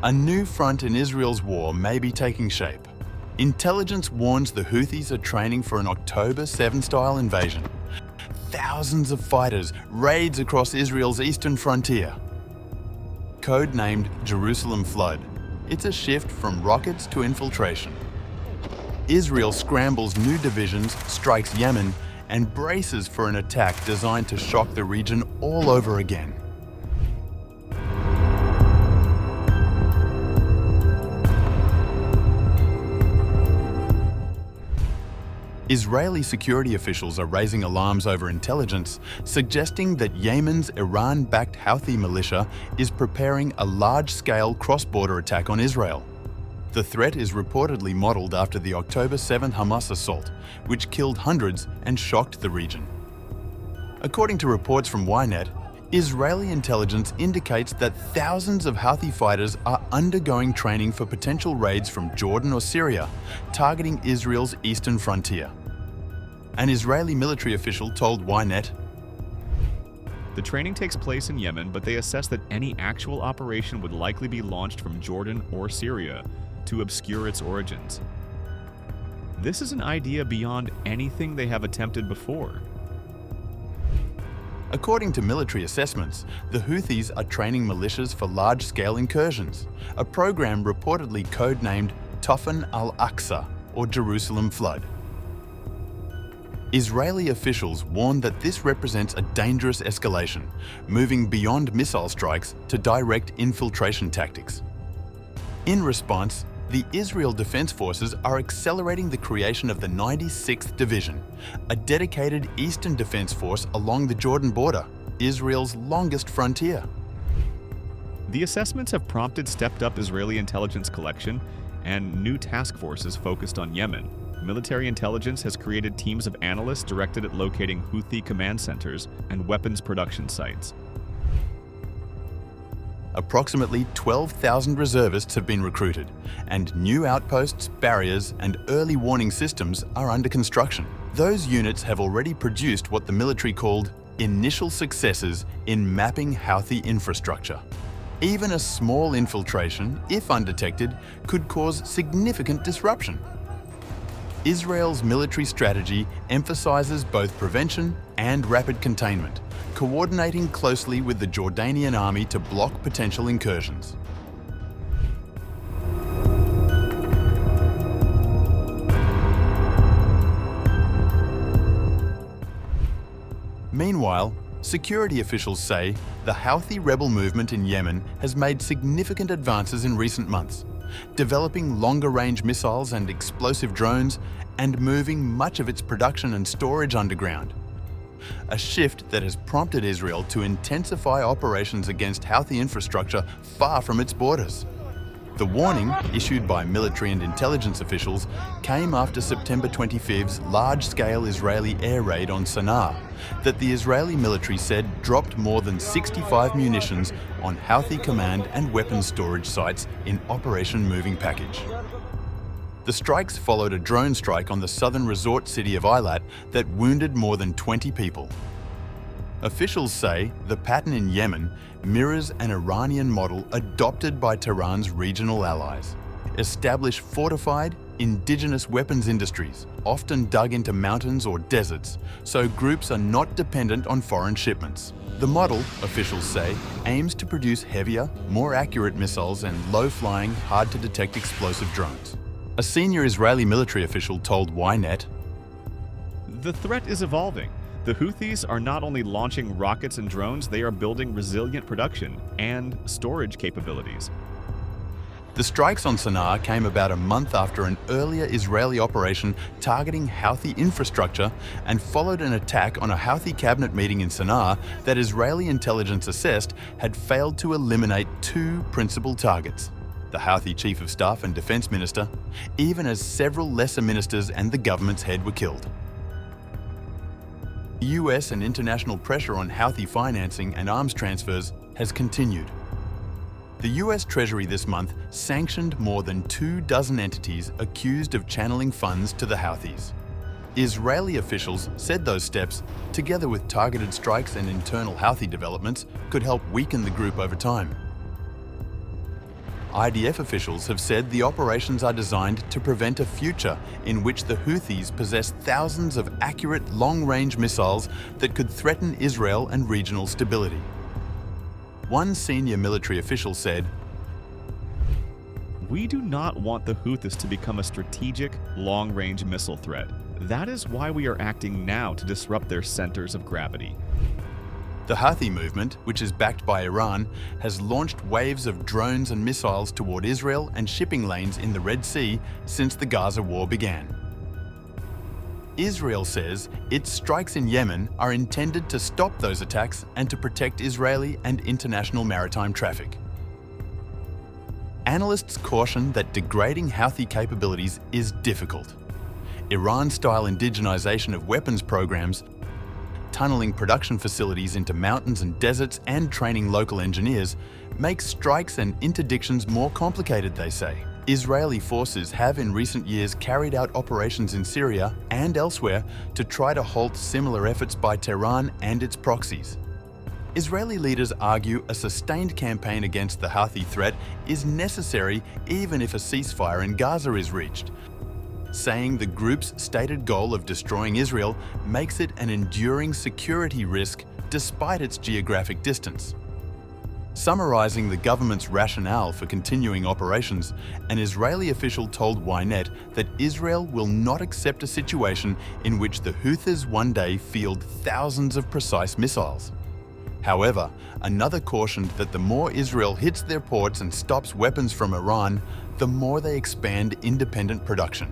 A new front in Israel's war may be taking shape. Intelligence warns the Houthis are training for an October 7-style invasion. Thousands of fighters raids across Israel's eastern frontier. Codenamed Jerusalem Flood, it's a shift from rockets to infiltration. Israel scrambles new divisions, strikes Yemen, and braces for an attack designed to shock the region all over again. Israeli security officials are raising alarms over intelligence, suggesting that Yemen's Iran-backed Houthi militia is preparing a large-scale cross-border attack on Israel. The threat is reportedly modelled after the October 7 Hamas assault, which killed hundreds and shocked the region. According to reports from Ynet, Israeli intelligence indicates that thousands of Houthi fighters are undergoing training for potential raids from Jordan or Syria, targeting Israel's eastern frontier. An Israeli military official told Ynet, "The training takes place in Yemen, but they assess that any actual operation would likely be launched from Jordan or Syria to obscure its origins. This is an idea beyond anything they have attempted before." According to military assessments, the Houthis are training militias for large-scale incursions, a program reportedly codenamed Tuffan al-Aqsa, or Jerusalem Flood. Israeli officials warn that this represents a dangerous escalation, moving beyond missile strikes to direct infiltration tactics. In response, the Israel Defense Forces are accelerating the creation of the 96th Division, a dedicated Eastern Defense Force along the Jordan border, Israel's longest frontier. The assessments have prompted stepped-up Israeli intelligence collection and new task forces focused on Yemen. Military intelligence has created teams of analysts directed at locating Houthi command centers and weapons production sites. Approximately 12,000 reservists have been recruited, and new outposts, barriers, and early warning systems are under construction. Those units have already produced what the military called initial successes in mapping Houthi infrastructure. Even a small infiltration, if undetected, could cause significant disruption. Israel's military strategy emphasizes both prevention and rapid containment, coordinating closely with the Jordanian army to block potential incursions. Meanwhile, security officials say the Houthi rebel movement in Yemen has made significant advances in recent months, developing longer-range missiles and explosive drones, and moving much of its production and storage underground. A shift that has prompted Israel to intensify operations against Houthi infrastructure far from its borders. The warning, issued by military and intelligence officials, came after September 25's large-scale Israeli air raid on Sanaa that the Israeli military said dropped more than 65 munitions on Houthi command and weapons storage sites in Operation Moving Package. The strikes followed a drone strike on the southern resort city of Eilat that wounded more than 20 people. Officials say the pattern in Yemen mirrors an Iranian model adopted by Tehran's regional allies. Establish fortified, indigenous weapons industries, often dug into mountains or deserts, so groups are not dependent on foreign shipments. The model, officials say, aims to produce heavier, more accurate missiles and low-flying, hard-to-detect explosive drones. A senior Israeli military official told Ynet, "The threat is evolving. The Houthis are not only launching rockets and drones, they are building resilient production and storage capabilities." The strikes on Sanaa came about a month after an earlier Israeli operation targeting Houthi infrastructure and followed an attack on a Houthi cabinet meeting in Sanaa that Israeli intelligence assessed had failed to eliminate two principal targets: the Houthi chief of staff and defense minister, even as several lesser ministers and the government's head were killed. US and international pressure on Houthi financing and arms transfers has continued. The US Treasury this month sanctioned more than 24 entities accused of channeling funds to the Houthis. Israeli officials said those steps, together with targeted strikes and internal Houthi developments, could help weaken the group over time. IDF officials have said the operations are designed to prevent a future in which the Houthis possess thousands of accurate long-range missiles that could threaten Israel and regional stability. One senior military official said, "We do not want the Houthis to become a strategic, long-range missile threat. That is why we are acting now to disrupt their centers of gravity." The Houthi movement, which is backed by Iran, has launched waves of drones and missiles toward Israel and shipping lanes in the Red Sea since the Gaza war began. Israel says its strikes in Yemen are intended to stop those attacks and to protect Israeli and international maritime traffic. Analysts caution that degrading Houthi capabilities is difficult. Iran-style indigenization of weapons programs, tunneling production facilities into mountains and deserts, and training local engineers makes strikes and interdictions more complicated, they say. Israeli forces have in recent years carried out operations in Syria and elsewhere to try to halt similar efforts by Tehran and its proxies. Israeli leaders argue a sustained campaign against the Houthi threat is necessary even if a ceasefire in Gaza is reached, saying the group's stated goal of destroying Israel makes it an enduring security risk despite its geographic distance. Summarizing the government's rationale for continuing operations, an Israeli official told Ynet that Israel will not accept a situation in which the Houthis one day field thousands of precise missiles. However, another cautioned that the more Israel hits their ports and stops weapons from Iran, the more they expand independent production.